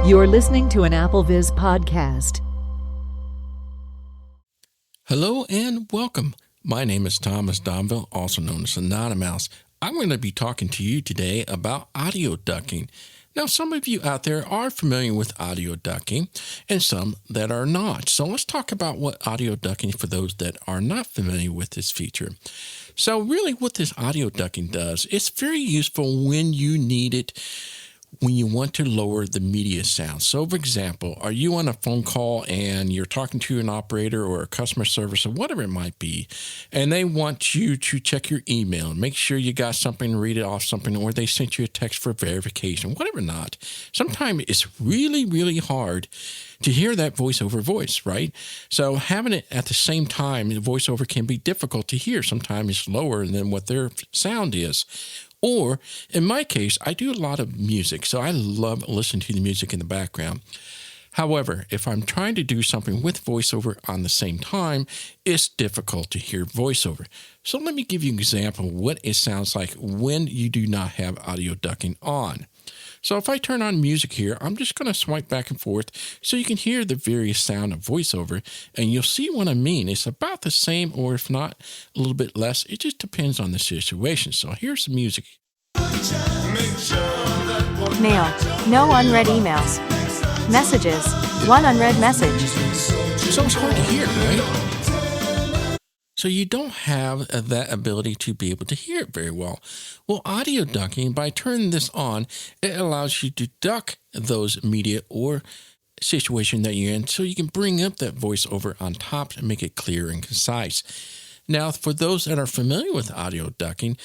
You're listening to an AppleViz podcast. Hello and welcome. My name is Thomas Domville, also known as AnonyMouse. I'm going to be talking to you today about audio ducking. Now, some of you out there are familiar with audio ducking and some that are not. So let's talk about what audio ducking for those that are not familiar with this feature. So really what this audio ducking does, it's very useful when you need it, when you want to lower the media sound. So for example, are you on a phone call and you're talking to an operator or a customer service or whatever it might be, and they want you to check your email and make sure you got something, read it off something, or they sent you a text for verification, whatever not. Sometimes it's really, really hard to hear that voiceover voice, right? So having it at the same time, the voiceover can be difficult to hear. Sometimes it's lower than what their sound is. Or, in my case, I do a lot of music, so I love listening to the music in the background. However, if I'm trying to do something with voiceover on the same time, it's difficult to hear voiceover. So let me give you an example of what it sounds like when you do not have audio ducking on. So if I turn on music here, I'm just going to swipe back and forth so you can hear the various sound of voiceover, and you'll see what I mean. It's about the same, or if not, a little bit less. It just depends on the situation. So here's the music. Mail. No unread emails. Messages. One unread message. So it's hard to hear, right? So you don't have that ability to be able to hear it very well. Well, audio ducking, by turning this on, it allows you to duck those media or situation that you're in so you can bring up that voiceover on top and make it clear and concise. Now, for those that are familiar with audio ducking,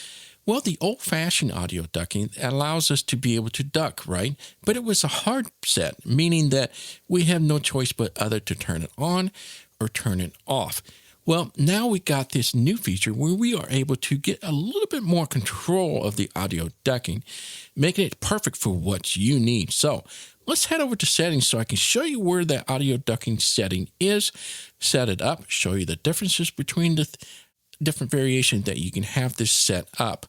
well, the old-fashioned audio ducking allows us to be able to duck, right? But it was a hard set, meaning that we have no choice but either to turn it on or turn it off. Well, now we got this new feature where we are able to get a little bit more control of the audio ducking, making it perfect for what you need. So let's head over to settings so I can show you where the audio ducking setting is, set it up, show you the differences between the different variations that you can have this set up.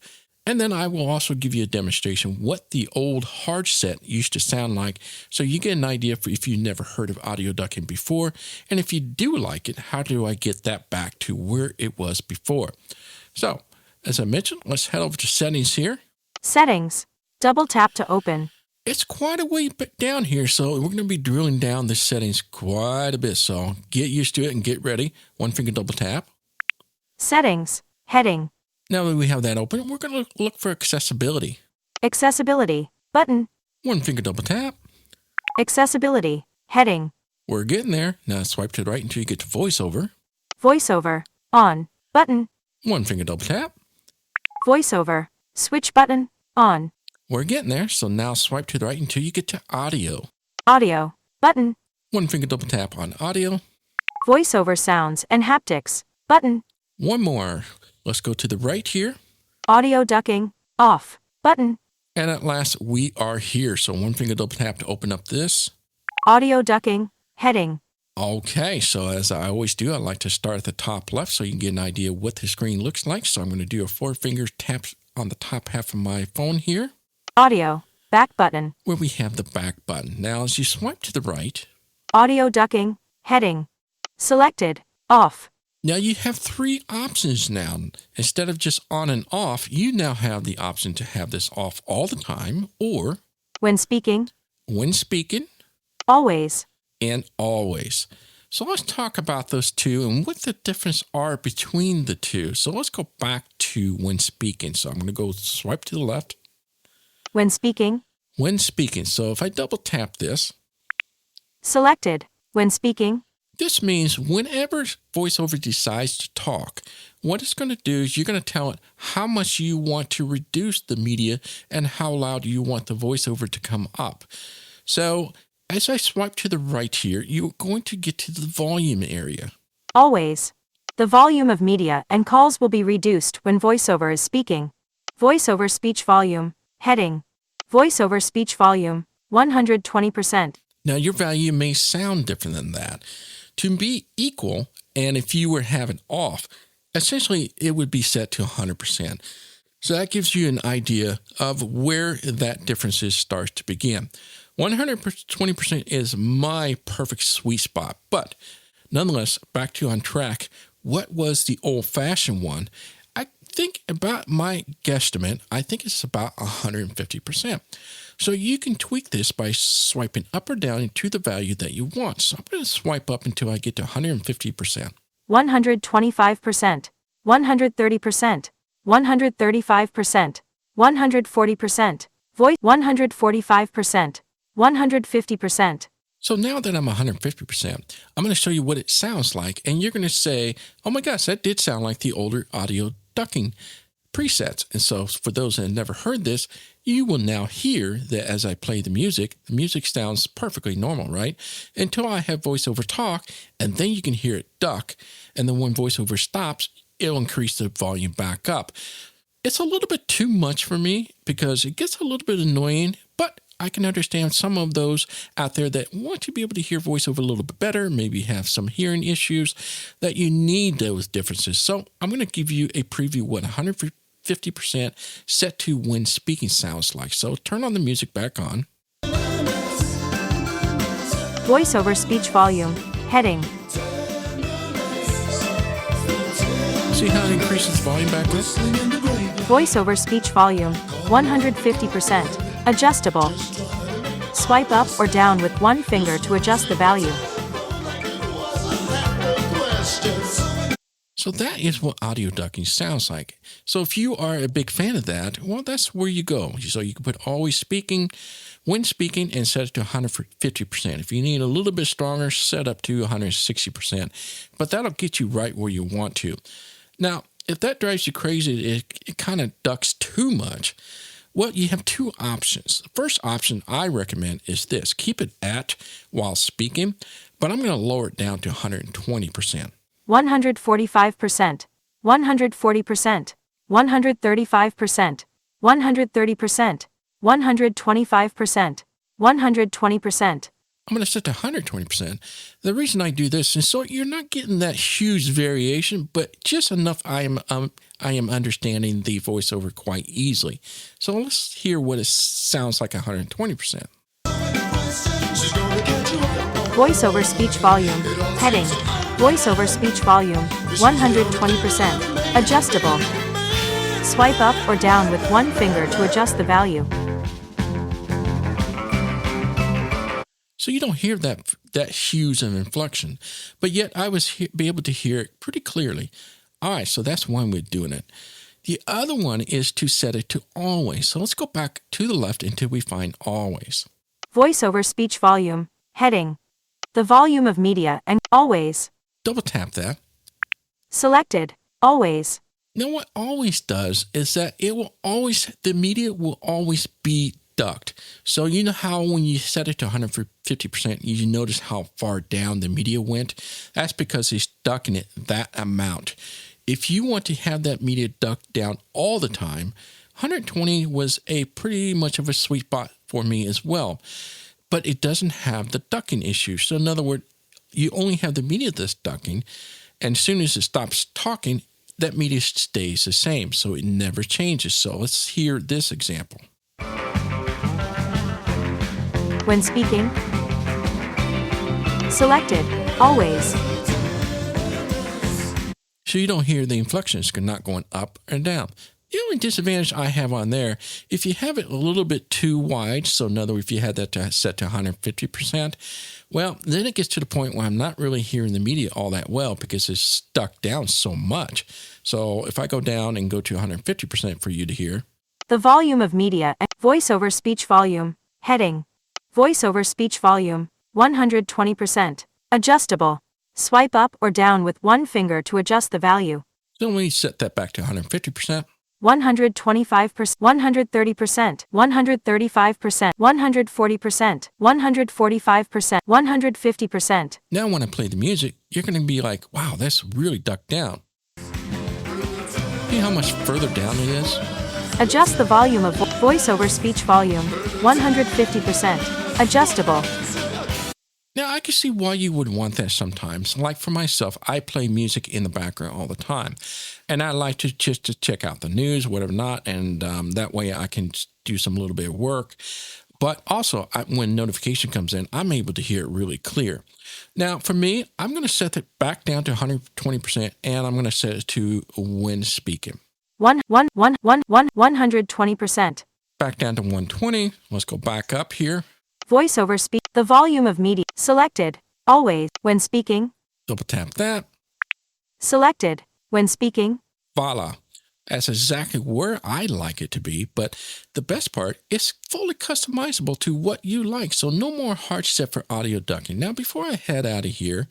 And then I will also give you a demonstration what the old hard set used to sound like, so you get an idea for if you've never heard of audio ducking before. And if you do like it, how do I get that back to where it was before? So, as I mentioned, let's head over to settings here. Settings. Double tap to open. It's quite a way down here, so we're going to be drilling down the settings quite a bit. So get used to it and get ready. One finger double tap. Settings. Heading. Now that we have that open, we're going to look for accessibility. Accessibility. Button. One finger double tap. Accessibility. Heading. We're getting there. Now swipe to the right until you get to VoiceOver. VoiceOver. On. Button. One finger double tap. VoiceOver. Switch button. On. We're getting there. So now swipe to the right until you get to Audio. Audio. Button. One finger double tap on Audio. VoiceOver sounds and haptics. Button. One more. Let's go to the right here. Audio ducking. Off. Button. And at last, we are here. So one finger double tap to open up this. Audio ducking. Heading. Okay, so as I always do, I like to start at the top left so you can get an idea what the screen looks like. So I'm going to do a 4-finger tap on the top half of my phone here. Audio. Back button. Where we have the back button. Now, as you swipe to the right. Audio ducking. Heading. Selected. Off. Now you have 3 options now. Instead of just on and off, you now have the option to have this off all the time, or when speaking, always, and always. So let's talk about those two and what the difference are between the two. So let's go back to when speaking. So I'm going to go swipe to the left. When speaking. So if I double tap this. Selected. When speaking. This means whenever VoiceOver decides to talk, what it's going to do is you're going to tell it how much you want to reduce the media and how loud you want the VoiceOver to come up. So as I swipe to the right here, you're going to get to the volume area. Always. The volume of media and calls will be reduced when VoiceOver is speaking. VoiceOver Speech Volume. Heading. VoiceOver Speech Volume. 120%. Now your value may sound different than that. To be equal, and if you were having off, essentially it would be set to 100%. So that gives you an idea of where that difference starts to begin. 120% is my perfect sweet spot. But nonetheless, back to on track, what was the old-fashioned one? I think about my guesstimate, I think it's about 150%. So you can tweak this by swiping up or down into the value that you want. So I'm going to swipe up until I get to 150%. 125%, 130%, 135%, 140%, voice 145%, 150%. So now that I'm 150%, I'm going to show you what it sounds like, and you're going to say, oh my gosh, that did sound like the older audio ducking presets. And so for those that have never heard this, you will now hear that as I play the music sounds perfectly normal, right? Until I have VoiceOver talk, and then you can hear it duck, and then when VoiceOver stops, it'll increase the volume back up. It's a little bit too much for me because it gets a little bit annoying, but I can understand some of those out there that want to be able to hear VoiceOver a little bit better, maybe have some hearing issues, that you need those differences. So I'm going to give you a preview of what 150% set to when speaking sounds like. So turn on the music back on. VoiceOver Speech Volume, heading. See how it increases volume back up? VoiceOver Speech Volume, 150%, adjustable. Swipe up or down with one finger to adjust the value. So that is what audio ducking sounds like. So if you are a big fan of that, well, that's where you go. So you can put always speaking, when speaking, and set it to 150%. If you need a little bit stronger, set up to 160%. But that'll get you right where you want to. Now, if that drives you crazy, it kind of ducks too much. Well, you have two options. The first option I recommend is this. Keep it at while speaking, but I'm going to lower it down to 120%. 145%, 140%, 135%, 130%, 125%, 120%. I'm going to set to 120%. The reason I do this is so you're not getting that huge variation, but just enough I am understanding the voiceover quite easily. So let's hear what it sounds like 120%. VoiceOver Speech Volume, heading. VoiceOver Speech Volume, 120%, adjustable. Swipe up or down with one finger to adjust the value. So you don't hear that huge of inflection, but yet I was be able to hear it pretty clearly. All right, so that's one way of doing it. The other one is to set it to always. So let's go back to the left until we find always. VoiceOver Speech Volume, heading. The volume of media and always. Double tap that. Selected, always. Now what always does is that the media will always be ducked. So you know how when you set it to 150%, you notice how far down the media went? That's because it's ducking it that amount. If you want to have that media ducked down all the time, 120 was a pretty much of a sweet spot for me as well. But it doesn't have the ducking issue. So in other words, you only have the media that's ducking, and as soon as it stops talking, that media stays the same. So it never changes. So let's hear this example. When speaking, selected, always. So you don't hear the inflections not going up and down. The only disadvantage I have on there, if you have it a little bit too wide, so in other words, if you had that set to 150%, well, then it gets to the point where I'm not really hearing the media all that well because it's stuck down so much. So if I go down and go to 150% for you to hear. The volume of media and VoiceOver Speech Volume, heading. VoiceOver Speech Volume, 120%, adjustable. Swipe up or down with one finger to adjust the value. So when we set that back to 150%. 125%, 130%, 135%, 140%, 145%, 150%. Now when I play the music, you're going to be like, wow, that's really ducked down. See how much further down it is? Adjust the volume of VoiceOver Speech Volume, 150%, adjustable. Now, I can see why you would want that sometimes. Like for myself, I play music in the background all the time. And I like to just to check out the news, whatever not, and that way I can do some little bit of work. But also, when notification comes in, I'm able to hear it really clear. Now, for me, I'm going to set it back down to 120%, and I'm going to set it to when speaking. 120%. Back down to 120. Let's go back up here. VoiceOver speech. The volume of media. Selected. Always. When speaking. Double tap that. Selected. When speaking. Voila. That's exactly where I like it to be, but the best part is fully customizable to what you like, so no more hard set for audio ducking. Now, before I head out of here,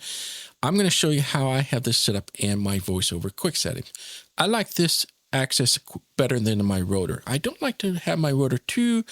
I'm going to show you how I have this set up in my VoiceOver quick settings. I like this access better than my rotor. I don't like to have my rotor too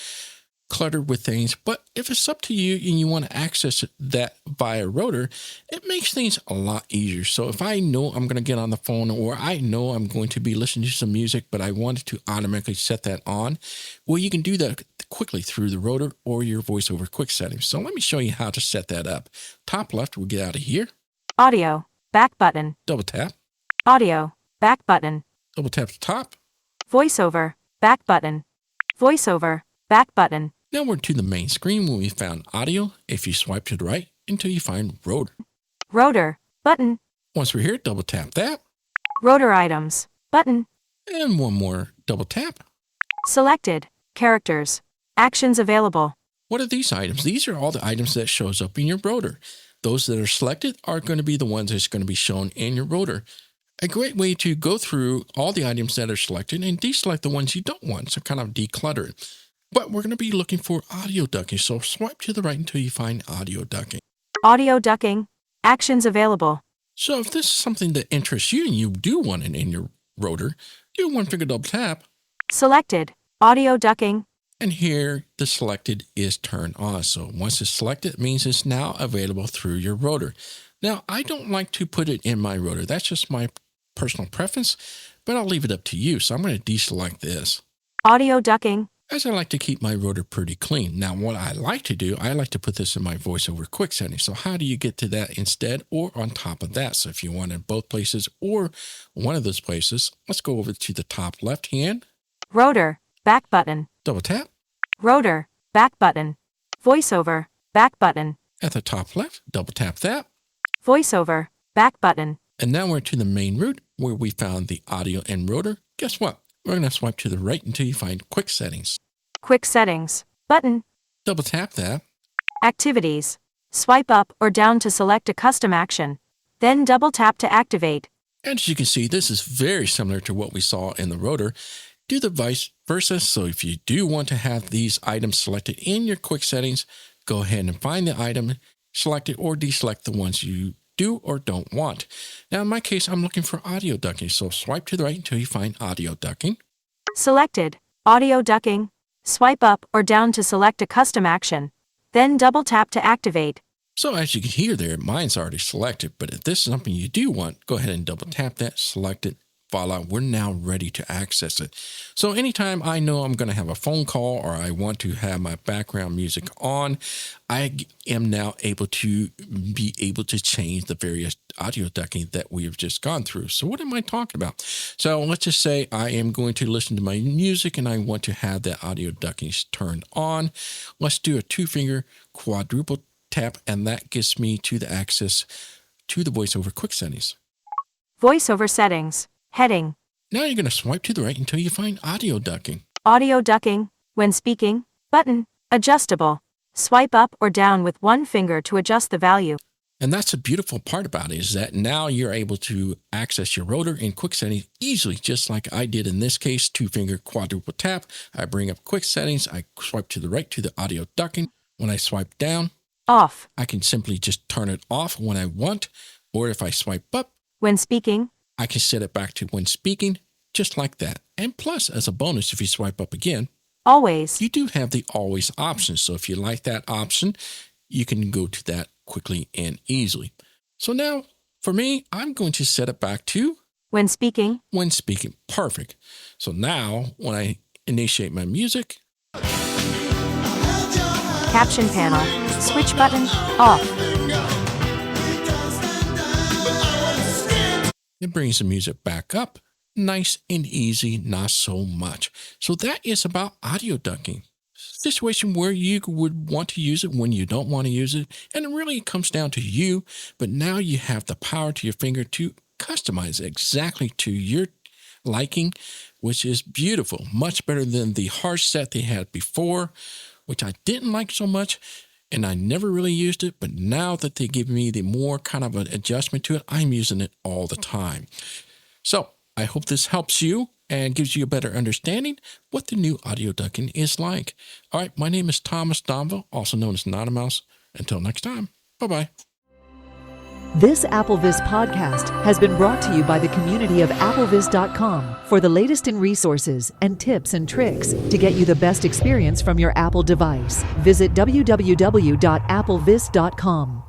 cluttered with things, but if it's up to you and you want to access that via rotor, it makes things a lot easier. So if I know I'm going to get on the phone, or I know I'm going to be listening to some music, but I wanted to automatically set that on, well, you can do that quickly through the rotor or your VoiceOver quick settings. So let me show you how to set that up. Top left, we'll get out of here. Audio. Back button. Double tap. Audio. Back button. Double tap the top. VoiceOver. Back button. VoiceOver. Back button. Now we're to the main screen when we found audio. If you swipe to the right until you find rotor. Rotor. Button. Once we're here, double tap that. Rotor items. Button. And one more double tap. Selected. Characters. Actions available. What are these items? These are all the items that shows up in your rotor. Those that are selected are going to be the ones that's going to be shown in your rotor. A great way to go through all the items that are selected and deselect the ones you don't want, so kind of declutter it. But we're going to be looking for audio ducking, so swipe to the right until you find audio ducking. Audio ducking. Actions available. So if this is something that interests you and you do want it in your rotor, do one finger double tap. Selected. Audio ducking. And here the selected is turned on. So once it's selected, it means it's now available through your rotor. Now, I don't like to put it in my rotor. That's just my personal preference, but I'll leave it up to you. So I'm going to deselect this. Audio ducking. As I like to keep my rotor pretty clean. Now, what I like to do, I like to put this in my VoiceOver quick settings. So how do you get to that instead or on top of that? So if you want it both places or one of those places, let's go over to the top left hand. Rotor. Back button. Double tap. Rotor. Back button. VoiceOver. Back button. At the top left, double tap that. VoiceOver. Back button. And now we're to the main root where we found the audio and rotor. Guess what? We're going to swipe to the right until you find quick settings. Quick settings. Button. Double tap that. Activities. Swipe up or down to select a custom action. Then double tap to activate. And as you can see, this is very similar to what we saw in the rotor. Do the vice versa. So if you do want to have these items selected in your quick settings, go ahead and find the item, select it or deselect the ones you do or don't want. Now, in my case, I'm looking for audio ducking. So swipe to the right until you find audio ducking. Selected. Audio ducking. Swipe up or down to select a custom action. Then double tap to activate. So as you can hear there, mine's already selected, but if this is something you do want, go ahead and double tap that, select it. Voila, we're now ready to access it. So anytime I know I'm going to have a phone call or I want to have my background music on, I am now able to change the various audio ducking that we have just gone through. So what am I talking about? So let's just say I am going to listen to my music and I want to have that audio ducking turned on. Let's do a 2-finger quadruple tap, and that gets me to the access to the VoiceOver quick settings. VoiceOver settings. Heading. Now you're going to swipe to the right until you find audio ducking. Audio ducking. When speaking. Button. Adjustable. Swipe up or down with one finger to adjust the value. And that's the beautiful part about it, is that now you're able to access your rotor in quick settings easily, just like I did in this case. 2-finger quadruple tap. I bring up quick settings. I swipe to the right to the audio ducking. When I swipe down, off. I can simply just turn it off when I want. Or if I swipe up, when speaking, I can set it back to when speaking, just like that. And plus, as a bonus, if you swipe up again, always, you do have the always option. So if you like that option, you can go to that quickly and easily. So now, for me, I'm going to set it back to when speaking. When speaking. Perfect. So now, when I initiate my music, caption panel, switch button, off. It brings the music back up. Nice and easy, not so much. So that is about audio ducking. situation where you would want to use it, when you don't want to use it, and it really comes down to you. But now you have the power to your finger to customize exactly to your liking, which is beautiful, much better than the harsh set they had before, which I didn't like so much, and I never really used it. But now that they give me the more kind of an adjustment to it, I'm using it all the time. So I hope this helps you and gives you a better understanding what the new audio ducking is like. All right, my name is Thomas Domville, also known as AnonyMouse. Until next time, bye-bye. This AppleVis podcast has been brought to you by the community of AppleVis.com for the latest in resources and tips and tricks to get you the best experience from your Apple device. Visit www.applevis.com.